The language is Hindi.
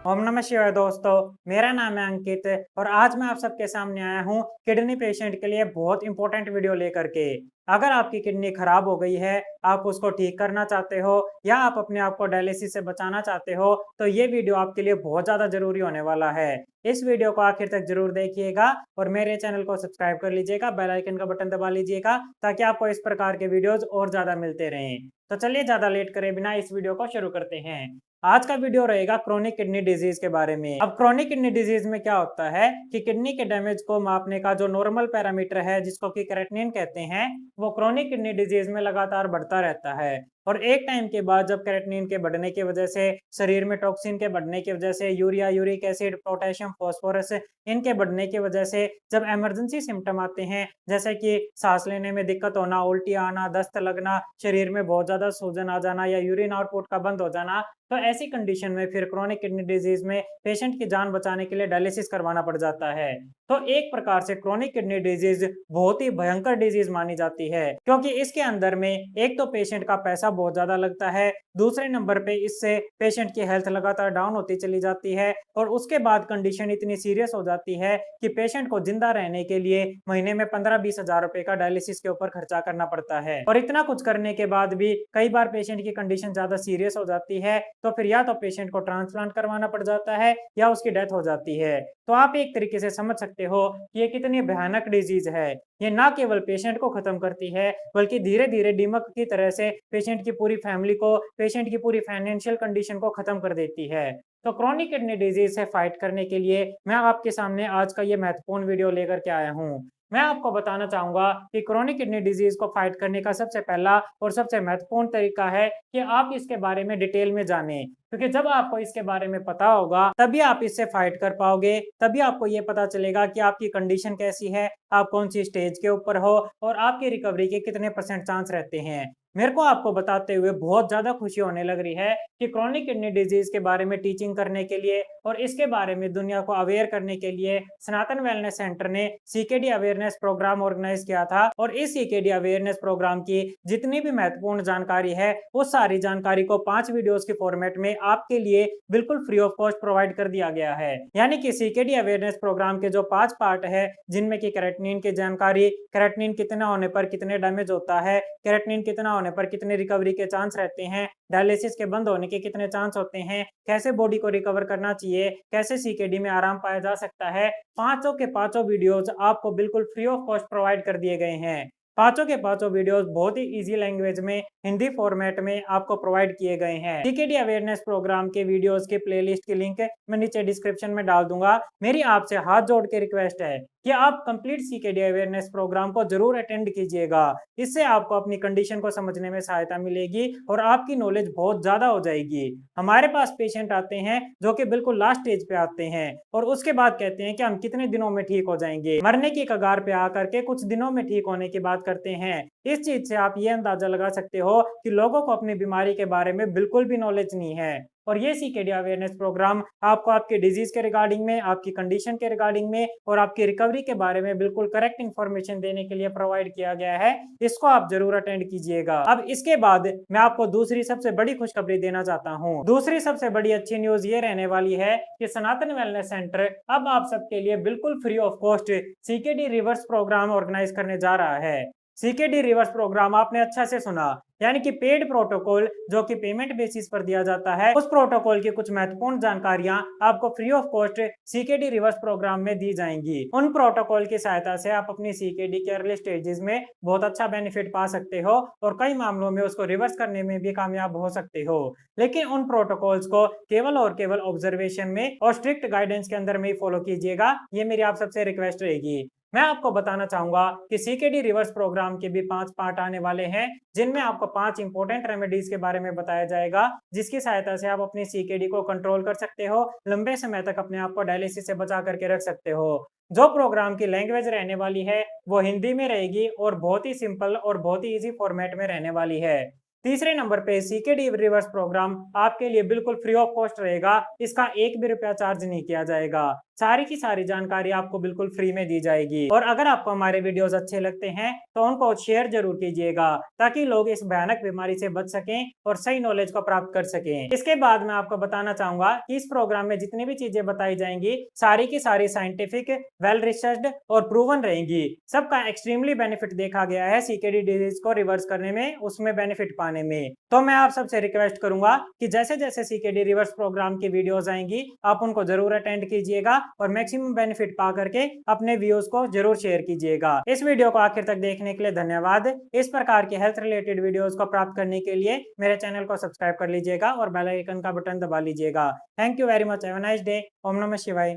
ओम नमः शिवाय दोस्तों। मेरा नाम है अंकित और आज मैं आप सबके सामने आया हूँ किडनी पेशेंट के लिए बहुत इंपॉर्टेंट वीडियो लेकर के। अगर आपकी किडनी खराब हो गई है, आप उसको ठीक करना चाहते हो या आप अपने आप को डायलिसिस से बचाना चाहते हो, तो ये वीडियो आपके लिए बहुत ज़्यादा ज़रूरी होने वाला है। इस वीडियो को आखिर तक जरूर देखिएगा और मेरे चैनल को सब्सक्राइब कर लीजिएगा, बेल आइकन का बटन दबा लीजिएगा ताकि आपको इस प्रकार के वीडियोज और ज़्यादा मिलते रहें। तो चलिए ज़्यादा लेट करे बिना इस वीडियो को शुरू करते हैं। आज का वीडियो रहेगा क्रोनिक किडनी डिजीज के बारे में। अब क्रोनिक किडनी डिजीज में क्या होता है कि किडनी के डैमेज को मापने का जो नॉर्मल पैरामीटर है, जिसको कि क्रेटिनिन कहते हैं, वो क्रोनिक किडनी डिजीज में लगातार बढ़ता रहता है। और एक टाइम के बाद जब क्रेटिनिन के बढ़ने की वजह से, शरीर में टॉक्सिन के बढ़ने की वजह से, urea, uric acid, potassium, phosphorus इनके बढ़ने की वजह से जब इमरजेंसी सिम्टम आते हैं, जैसे कि सांस लेने में दिक्कत होना, उल्टी आना, दस्त लगना, शरीर में बहुत ज्यादा सूजन आ जाना या यूरिन आउटपुट का बंद हो जाना, तो ऐसी कंडीशन में फिर क्रोनिक किडनी डिजीज में पेशेंट की जान बचाने के लिए डायलिसिस करवाना पड़ जाता है। तो एक प्रकार से क्रोनिक किडनी डिजीज बहुत ही भयंकर डिजीज मानी जाती है, क्योंकि इसके अंदर में एक तो पेशेंट का पैसा बहुत ज्यादा लगता है, दूसरे नंबर पे इससे पेशेंट की हेल्थ लगातार डाउन होती चली जाती है और उसके बाद कंडीशन इतनी सीरियस हो जाती है कि पेशेंट को जिंदा रहने के लिए महीने में 15-20 हजार रुपए का डायलिसिस के ऊपर खर्चा करना पड़ता है। और इतना कुछ करने के बाद भी कई बार पेशेंट की कंडीशन ज्यादा सीरियस हो जाती है, तो फिर या तो पेशेंट को ट्रांसप्लांट करवाना पड़ जाता है या उसकी डेथ हो जाती है। तो आप एक तरीके से समझ सकते हो कि ये कितनी भयानक डिजीज है। ये ना केवल पेशेंट को खत्म करती है, बल्कि धीरे धीरे दीमक की तरह से पेशेंट की पूरी फैमिली को, पेशेंट की पूरी फाइनेंशियल कंडीशन को खत्म कर देती है। तो क्रोनिक किडनी डिजीज से फाइट करने के लिए मैं आपके सामने आज का ये महत्वपूर्ण वीडियो लेकर के आया हूँ। मैं आपको बताना चाहूंगा कि क्रोनिक किडनी डिजीज को फाइट करने का सबसे पहला और सबसे महत्वपूर्ण तरीका है कि आप इसके बारे में डिटेल में जानें, क्योंकि जब आपको इसके बारे में पता होगा तभी आप इससे फाइट कर पाओगे, तभी आपको ये पता चलेगा कि आपकी कंडीशन कैसी है, आप कौन सी स्टेज के ऊपर हो और आपकी रिकवरी के कितने परसेंट चांस रहते हैं। मेरे को आपको बताते हुए बहुत ज्यादा खुशी होने लग रही है कि क्रोनिक किडनी डिजीज के बारे में टीचिंग करने के लिए और इसके बारे में दुनिया को अवेयर करने के लिए सनातन वेलनेस सेंटर ने सीकेडी अवेयरनेस प्रोग्राम ऑर्गेनाइज किया था। और इस सीकेडी अवेयरनेस प्रोग्राम की जितनी भी महत्वपूर्ण जानकारी है, उस सारी जानकारी को 5 वीडियोस के फॉर्मेट में आपके लिए बिल्कुल फ्री ऑफ कॉस्ट प्रोवाइड कर दिया गया है। यानी कि सीकेडी अवेयरनेस प्रोग्राम के जो 5 पार्ट है, जिनमें की कैरेटिनिन की जानकारी, कैरेटिनिन कितना होने पर कितने डैमेज होता है, कैरेटिनिन कितना होने पर कितने रिकवरी के चांस रहते हैं, डायलिसिस के बंद होने के कितने चांस होते हैं, कैसे बॉडी को रिकवर करना चाहिए, कैसे सीकेडी में आराम पाया जा सकता है, पांचों के पांचों वीडियोस आपको बिल्कुल फ्री ऑफ कॉस्ट प्रोवाइड कर दिए गए हैं। पांचों के पांचों वीडियोस बहुत ही इजी लैंग्वेज में, हिंदी फॉर्मेट में आपको प्रोवाइड किए गए हैं। सीकेडी अवेयरनेस प्रोग्राम के वीडियोस के प्लेलिस्ट की लिंक मैं नीचे डिस्क्रिप्शन में डाल दूंगा। मेरी आपसे हाथ जोड़ के रिक्वेस्ट है कि आप कंप्लीट सीकेडी अवेयरनेस प्रोग्राम को जरूर अटेंड कीजिएगा। इससे आपको अपनी कंडीशन को समझने में सहायता मिलेगी और आपकी नॉलेज बहुत ज्यादा हो जाएगी। हमारे पास पेशेंट आते हैं जो कि बिल्कुल लास्ट स्टेज पे आते हैं और उसके बाद कहते हैं कि हम कितने दिनों में ठीक हो जाएंगे, मरने की कगार पे आकर के कुछ दिनों में ठीक होने की बात करते हैं। इस चीज से आप ये अंदाजा लगा सकते हो कि लोगों को अपनी बीमारी के बारे में बिल्कुल भी नॉलेज नहीं है। और ये सीकेडी अवेयरनेस प्रोग्राम आपको आपके डिजीज के रिगार्डिंग में, आपकी कंडीशन के रिगार्डिंग में और आपकी रिकवरी के बारे में बिल्कुल करेक्ट इंफॉर्मेशन देने के लिए प्रोवाइड किया गया है। इसको आप जरूर अटेंड कीजिएगा। अब इसके बाद मैं आपको दूसरी सबसे बड़ी खुशखबरी देना चाहता हूँ। दूसरी सबसे बड़ी अच्छी न्यूज ये रहने वाली है कि सनातन वेलनेस सेंटर अब आप सबके लिए बिल्कुल free of cost CKD reverse program organise करने जा रहा है। सीकेडी रिवर्स प्रोग्राम आपने अच्छा से सुना, यानी कि पेड प्रोटोकॉल जो कि पेमेंट बेसिस पर दिया जाता है। उस प्रोटोकॉल की कुछ महत्वपूर्ण जानकारियां आपको free of cost CKD reverse programme में दी जाएंगी। उन प्रोटोकॉल की सहायता से आप अपनी सीकेडी के अर्ली स्टेजेस में बहुत अच्छा बेनिफिट पा सकते हो और कई मामलों में उसको रिवर्स करने में भी कामयाब हो सकते हो। लेकिन उन प्रोटोकॉल्स को केवल और केवल ऑब्जर्वेशन में और स्ट्रिक्ट गाइडेंस के अंदर में ही फॉलो कीजिएगा, ये मेरी आप सबसे रिक्वेस्ट रहेगी। मैं आपको बताना चाहूंगा कि सीकेडी रिवर्स प्रोग्राम के भी 5 पार्ट आने वाले हैं, जिनमें आपको 5 इंपॉर्टेंट रेमेडीज के बारे में बताया जाएगा, जिसकी सहायता से आप अपनी सीकेडी को कंट्रोल कर सकते हो, लंबे समय तक अपने आप को डायलिसिस से बचा करके रख सकते हो। जो प्रोग्राम की लैंग्वेज रहने वाली है वो हिंदी में रहेगी और बहुत ही सिंपल और बहुत ही इजी फॉर्मेट में रहने वाली है। तीसरे नंबर पे सीकेडी रिवर्स प्रोग्राम आपके लिए बिल्कुल फ्री ऑफ कॉस्ट रहेगा, इसका एक भी रुपया चार्ज नहीं किया जाएगा। सारी की सारी जानकारी आपको बिल्कुल फ्री में दी जाएगी। और अगर आपको हमारे वीडियोस अच्छे लगते हैं तो उनको शेयर जरूर कीजिएगा, ताकि लोग इस भयानक बीमारी से बच सकें और सही नॉलेज को प्राप्त कर सकें। इसके बाद मैं आपको बताना चाहूंगा कि इस प्रोग्राम में जितनी भी चीजें बताई जाएंगी सारी की सारी साइंटिफिक, वेल रिसर्च्ड और प्रूवन रहेंगी। सबका एक्सट्रीमली बेनिफिट देखा गया है सीकेडी डिजीज को रिवर्स करने में, उसमें बेनिफिट पाने में। तो मैं आप सबसे रिक्वेस्ट करूंगा कि जैसे जैसे सीकेडी रिवर्स प्रोग्राम की वीडियोस आएंगी आप उनको जरूर अटेंड कीजिएगा और मैक्सिमम बेनिफिट पा करके अपने व्यूज को जरूर शेयर कीजिएगा। इस वीडियो को आखिर तक देखने के लिए धन्यवाद। इस प्रकार की हेल्थ रिलेटेड वीडियोस को प्राप्त करने के लिए मेरे चैनल को सब्सक्राइब कर लीजिएगा और बेल आइकन का बटन दबा लीजिएगा। Thank you very much. Have a nice day. ओम नमः शिवाय।